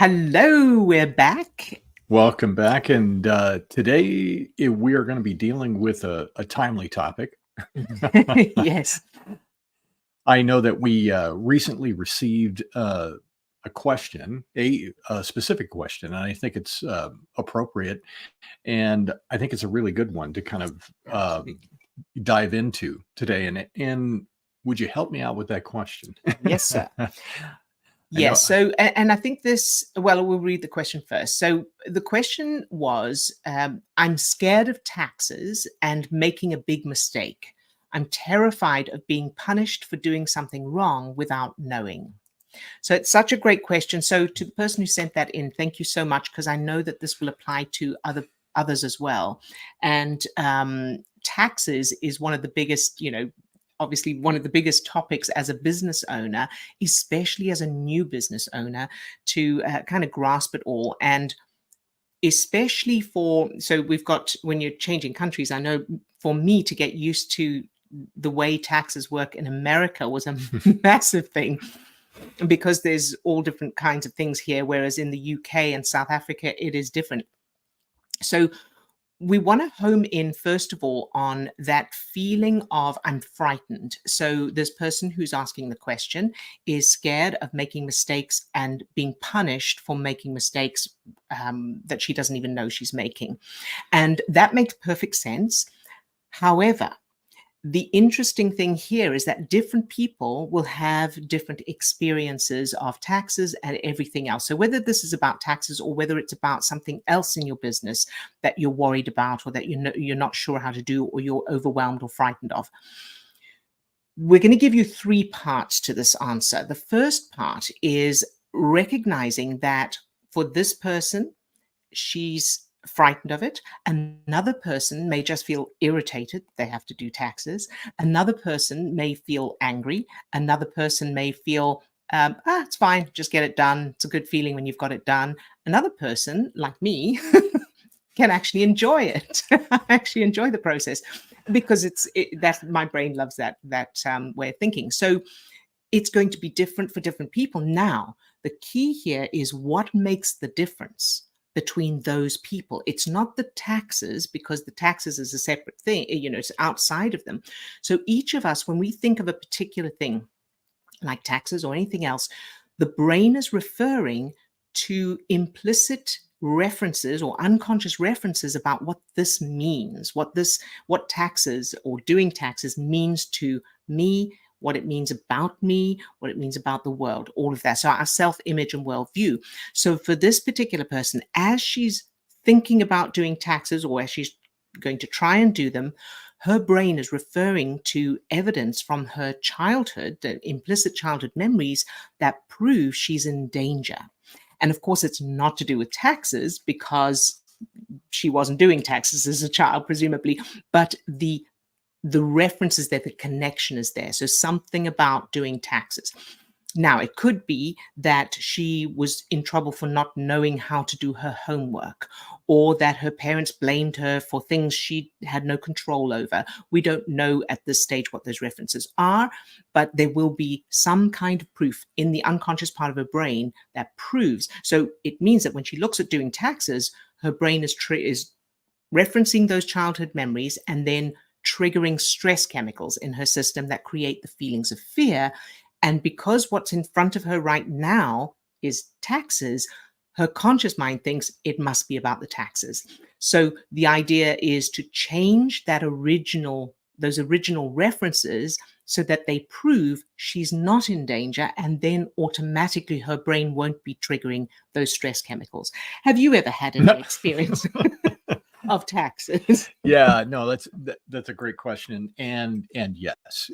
Hello, we're back. Welcome back. And today we are going to be dealing with a timely topic. Yes. I know that we recently received a question, a specific question, and I think it's appropriate. And I think it's a really good one to kind of dive into today. And would you help me out with that question? Yes, sir. I know. Yes. So, and I think well, we'll read the question first. So the question was, I'm scared of taxes and making a big mistake. I'm terrified of being punished for doing something wrong without knowing. So it's such a great question. So to the person who sent that in, thank you so much, because I know that this will apply to others as well. And taxes is one of the biggest, obviously one of the biggest topics as a business owner, especially as a new business owner, to kind of grasp it all. And especially so we've got, when you're changing countries, I know for me to get used to the way taxes work in America was a massive thing, because there's all different kinds of things here, whereas in the UK and South Africa, it is different. So we want to home in, first of all, on that feeling of I'm frightened. So this person who's asking the question is scared of making mistakes and being punished for making mistakes that she doesn't even know she's making. And that makes perfect sense. However, the interesting thing here is that different people will have different experiences of taxes and everything else. So whether this is about taxes or whether it's about something else in your business that you're worried about, or that you're not sure how to do, or you're overwhelmed or frightened of, we're going to give you three parts to this answer. The first part is recognizing that for this person, she's frightened of it. Another person may just feel irritated they have to do taxes. Another person may feel angry. Another person may feel, it's fine, just get it done. It's a good feeling when you've got it done. Another person, like me, can actually enjoy it. I actually enjoy the process, because that my brain loves that way of thinking. So it's going to be different for different people. Now, the key here is what makes the difference between those people. It's not the taxes, because the taxes is a separate thing, it's outside of them. So each of us, when we think of a particular thing like taxes or anything else, the brain is referring to implicit references or unconscious references about what this means, what taxes or doing taxes means to me, what it means about me, what it means about the world, all of that. So our self-image and worldview. So for this particular person, as she's thinking about doing taxes, or as she's going to try and do them, her brain is referring to evidence from her childhood, the implicit childhood memories that prove she's in danger. And of course, it's not to do with taxes, because she wasn't doing taxes as a child, presumably, but the reference is there, the connection is there. So something about doing taxes. Now, it could be that she was in trouble for not knowing how to do her homework, or that her parents blamed her for things she had no control over. We don't know at this stage what those references are, but there will be some kind of proof in the unconscious part of her brain that proves. So it means that when she looks at doing taxes, her brain is referencing those childhood memories and then triggering stress chemicals in her system that create the feelings of fear. And because what's in front of her right now is taxes, her conscious mind thinks it must be about the taxes. So the idea is to change those original references so that they prove she's not in danger, and then automatically her brain won't be triggering those stress chemicals. Have you ever had any experience of taxes? Yeah, no, that's a great question. And yes,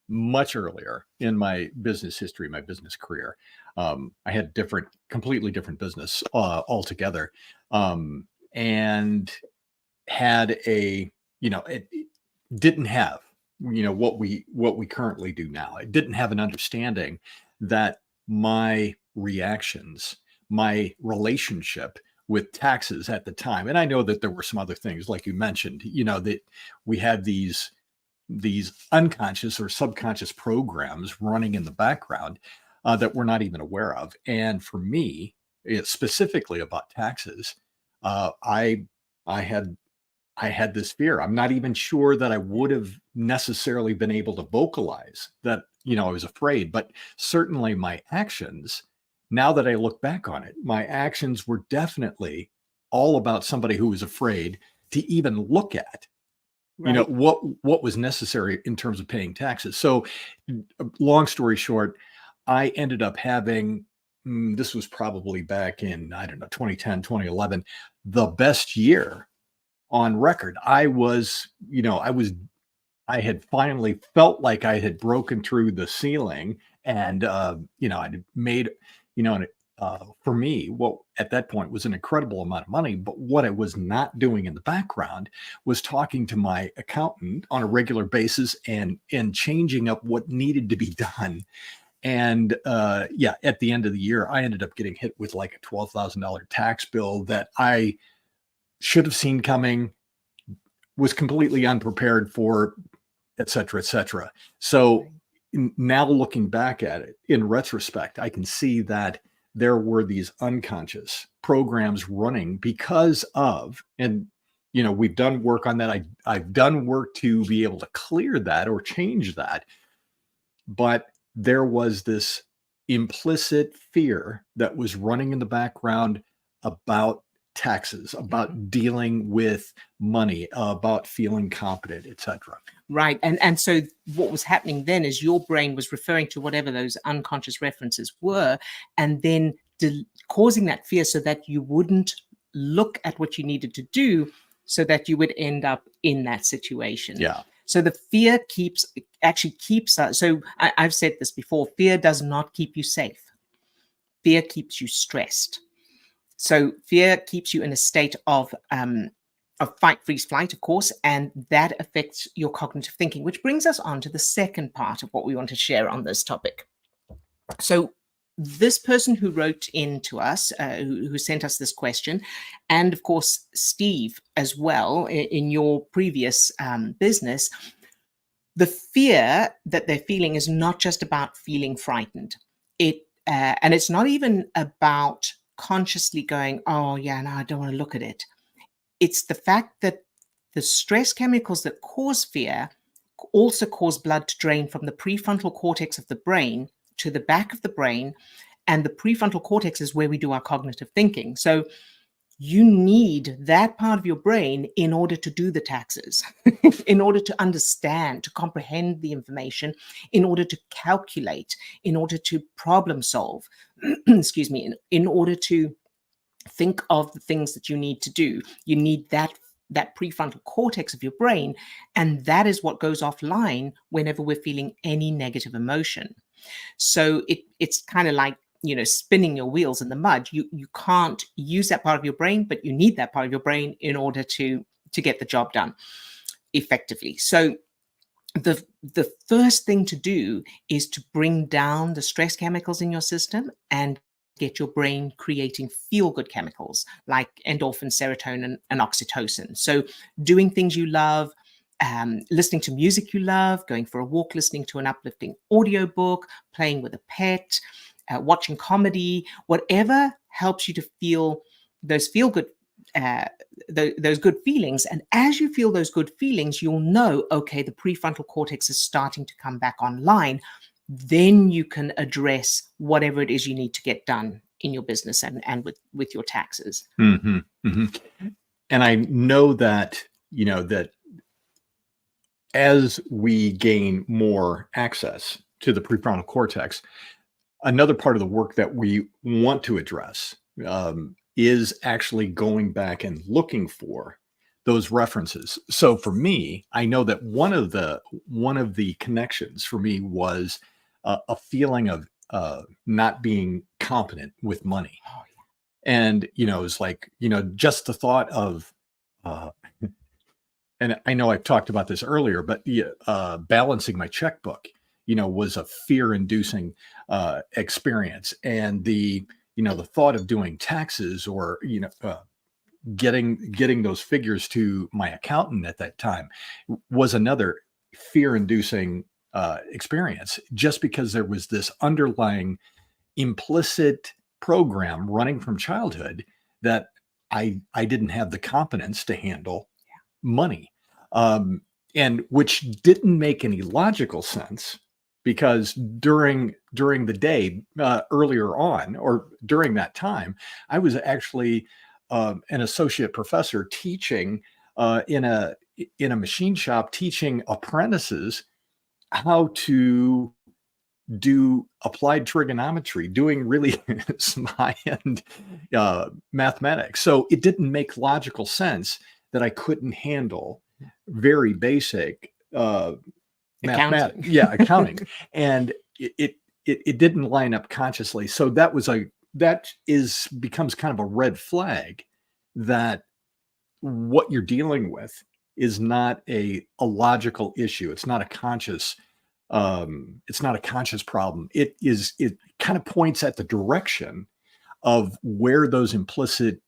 much earlier in my business history, my business career, I had completely different business altogether, and had it didn't have, what we currently do now. It didn't have an understanding that my reactions, my relationship with taxes at the time, and I know that there were some other things, like you mentioned, that we had these unconscious or subconscious programs running in the background, that we're not even aware of. And for me, specifically about taxes, uh, I I had I had this fear. I'm not even sure that I would have necessarily been able to vocalize that, I was afraid, but certainly my actions, now that I look back on it, my actions were definitely all about somebody who was afraid to even look at, Right. what was necessary in terms of paying taxes. So, long story short, I ended up having, this was probably back in, I don't know, 2010, 2011, the best year on record. I had finally felt like I had broken through the ceiling, and I'd made, for me, what at that point was an incredible amount of money. But what I was not doing in the background was talking to my accountant on a regular basis and changing up what needed to be done. And yeah, at the end of the year, I ended up getting hit with like a $12,000 tax bill that I should have seen coming, was completely unprepared for, et cetera, et cetera. So Right. now looking back at it in retrospect, I can see that there were these unconscious programs running because of, and we've done work on that. I've done work to be able to clear that or change that, but there was this implicit fear that was running in the background about taxes, Mhm. about dealing with money, about feeling competent, etc. Right. And so what was happening then is your brain was referring to whatever those unconscious references were, and then causing that fear so that you wouldn't look at what you needed to do, so that you would end up in that situation. Yeah. So the fear actually keeps us. So I've said this before, fear does not keep you safe. Fear keeps you stressed. So fear keeps you in a state of fight, freeze, flight, of course, and that affects your cognitive thinking, which brings us on to the second part of what we want to share on this topic. So this person who wrote in to us, who sent us this question, and of course, Steve as well, in your previous business, the fear that they're feeling is not just about feeling frightened. And it's not even about consciously going, oh yeah, no, I don't want to look at it. It's the fact that the stress chemicals that cause fear also cause blood to drain from the prefrontal cortex of the brain to the back of the brain. And the prefrontal cortex is where we do our cognitive thinking. So you need that part of your brain in order to do the taxes, in order to understand, to comprehend the information, in order to calculate, in order to problem solve, excuse me, in order to think of the things that you need to do. You need that prefrontal cortex of your brain, and that is what goes offline whenever we're feeling any negative emotion. So it's kind of like, spinning your wheels in the mud. You can't use that part of your brain, but you need that part of your brain in order to get the job done effectively. So the first thing to do is to bring down the stress chemicals in your system and get your brain creating feel good chemicals like endorphin, serotonin, and oxytocin. So doing things you love, listening to music you love, going for a walk, listening to an uplifting audiobook, playing with a pet, watching comedy, whatever helps you to feel those feel good uh, those good feelings. And as you feel those good feelings, you'll know, okay, the prefrontal cortex is starting to come back online. Then you can address whatever it is you need to get done in your business and with your taxes. Hmm. Hmm. And I know that, that as we gain more access to the prefrontal cortex, another part of the work that we want to address is actually going back and looking for those references. So for me, I know that one of the connections for me was a feeling of not being competent with money, Oh, and it's like, just the thought of. Uh, and I know I've talked about this earlier, but balancing my checkbook, was a fear-inducing experience, and the thought of doing taxes or getting those figures to my accountant at that time was another fear-inducing experience, just because there was this underlying implicit program running from childhood that I didn't have the competence to handle money, and which didn't make any logical sense, because during the day, earlier on, or during that time, I was actually an associate professor teaching in a machine shop, teaching apprentices how to do applied trigonometry, doing really some high-end mathematics. So it didn't make logical sense that I couldn't handle very basic Accounting. accounting, and it didn't line up consciously. So that becomes kind of a red flag that what you're dealing with is not a logical issue. It's not a conscious problem. It kind of points at the direction of where those implicit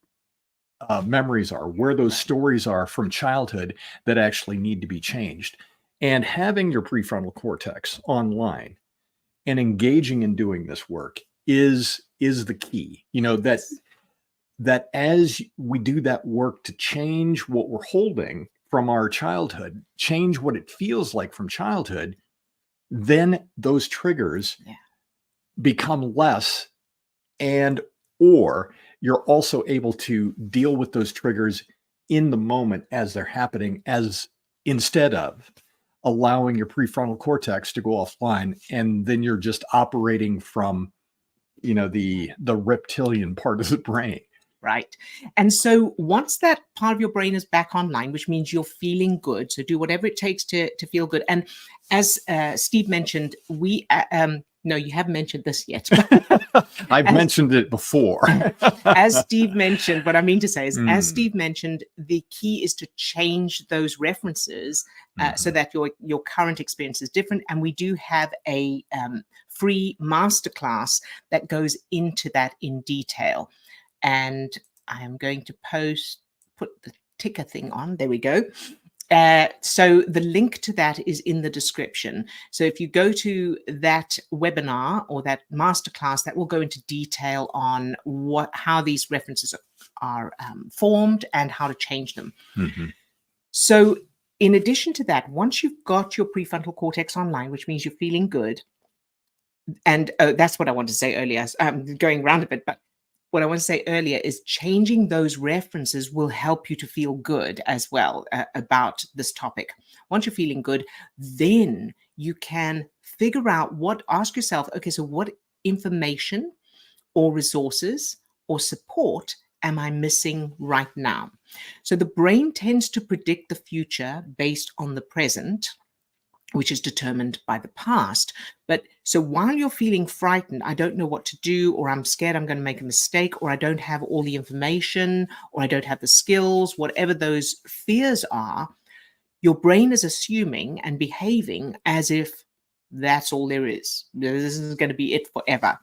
memories are, where those stories are from childhood that actually need to be changed. And having your prefrontal cortex online and engaging in doing this work is the key. That as we do that work to change what we're holding from our childhood, change what it feels like from childhood, then those triggers become less, and or you're also able to deal with those triggers in the moment as they're happening, as instead of allowing your prefrontal cortex to go offline, and then you're just operating from the reptilian part of the brain. Right. And so once that part of your brain is back online, which means you're feeling good, so do whatever it takes to feel good. And as Steve mentioned, no, you haven't mentioned this yet. I've mentioned it before. As Steve mentioned, what I mean to say is, as Steve mentioned, the key is to change those references so that your current experience is different. And we do have a free masterclass that goes into that in detail. And I am going to put the ticker thing on. There we go. So the link to that is in the description. So if you go to that webinar or that masterclass, that will go into detail on how these references are formed and how to change them. So in addition to that, once you've got your prefrontal cortex online, which means you're feeling good, and that's what I wanted to say earlier. I'm going around a bit, but what I want to say earlier is changing those references will help you to feel good as well about this topic. Once you're feeling good, then you can figure out ask yourself, okay, so what information or resources or support am I missing right now? So the brain tends to predict the future based on the present, which is determined by the past. But so while you're feeling frightened, I don't know what to do, or I'm scared I'm going to make a mistake, or I don't have all the information, or I don't have the skills, whatever those fears are, your brain is assuming and behaving as if that's all there is. This is going to be it forever.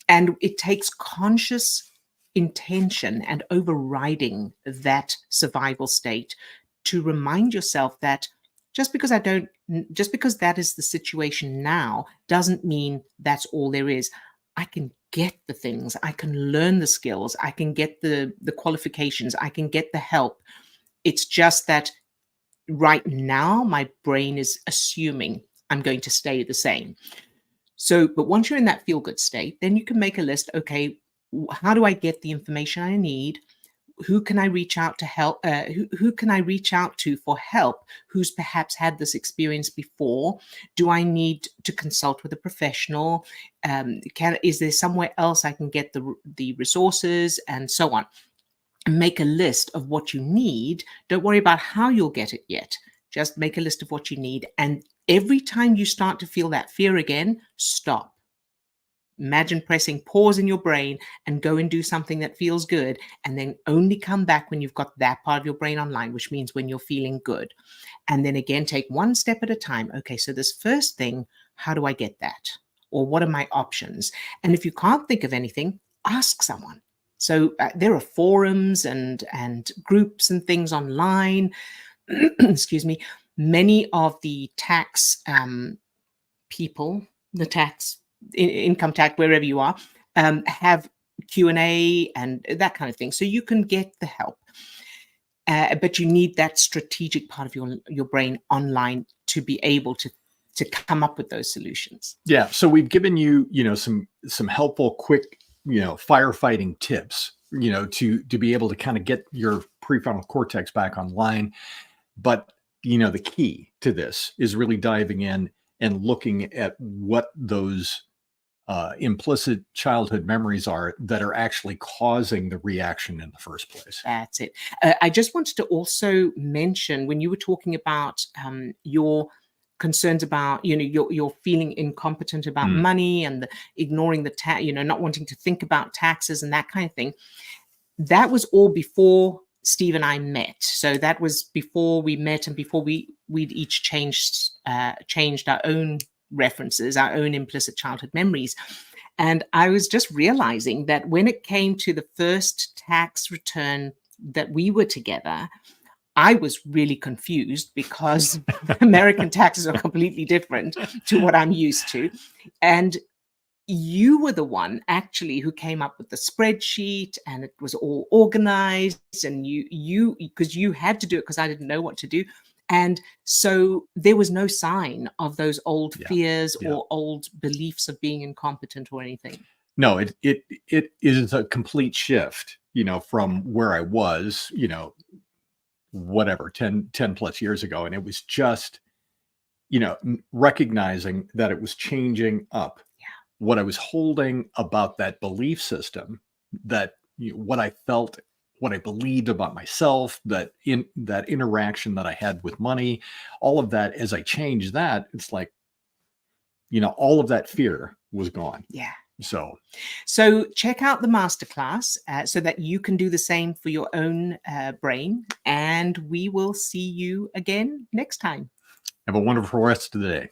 And it takes conscious intention and overriding that survival state to remind yourself that just because that is the situation now doesn't mean that's all there is. I can get the things, I can learn the skills, I can get the qualifications, I can get the help. It's just that right now my brain is assuming I'm going to stay the same. So, but once you're in that feel-good state, then you can make a list. Okay, how do I get the information I need? Who can I reach out to help? Who can I reach out to for help? Who's perhaps had this experience before? Do I need to consult with a professional? Is there somewhere else I can get the resources, and so on? And make a list of what you need. Don't worry about how you'll get it yet. Just make a list of what you need. And every time you start to feel that fear again, stop. Imagine pressing pause in your brain and go and do something that feels good, and then only come back when you've got that part of your brain online, which means when you're feeling good. And then again, take one step at a time. Okay, so this first thing, how do I get that? Or what are my options? And if you can't think of anything, ask someone. So there are forums and groups and things online. Excuse me. Many of the tax people, the tax income tax, wherever you are, have Q&A and that kind of thing. So you can get the help. But you need that strategic part of your brain online to be able to come up with those solutions. Yeah. So we've given you, some helpful, quick, firefighting tips, to be able to kind of get your prefrontal cortex back online. But, the key to this is really diving in and looking at what those implicit childhood memories are that are actually causing the reaction in the first place. That's it. I just wanted to also mention, when you were talking about your concerns about, you're feeling incompetent about money and ignoring the tax, not wanting to think about taxes and that kind of thing. That was all before Steve and I met. So that was before we met and before we'd each changed our own references, our own implicit childhood memories. And I was just realizing that when it came to the first tax return that we were together, I was really confused because American taxes are completely different to what I'm used to. And you were the one actually who came up with the spreadsheet, and it was all organized, and because you had to do it because I didn't know what to do. And so there was no sign of those old fears or old beliefs of being incompetent or anything. No, it is a complete shift, from where I was, whatever, 10 plus years ago. And it was just, recognizing that it was changing up what I was holding about that belief system, that what I felt, what I believed about myself, that interaction that I had with money, all of that. As I changed that, it's like, all of that fear was gone. Yeah. So check out the masterclass so that you can do the same for your own brain. And we will see you again next time. Have a wonderful rest of the day.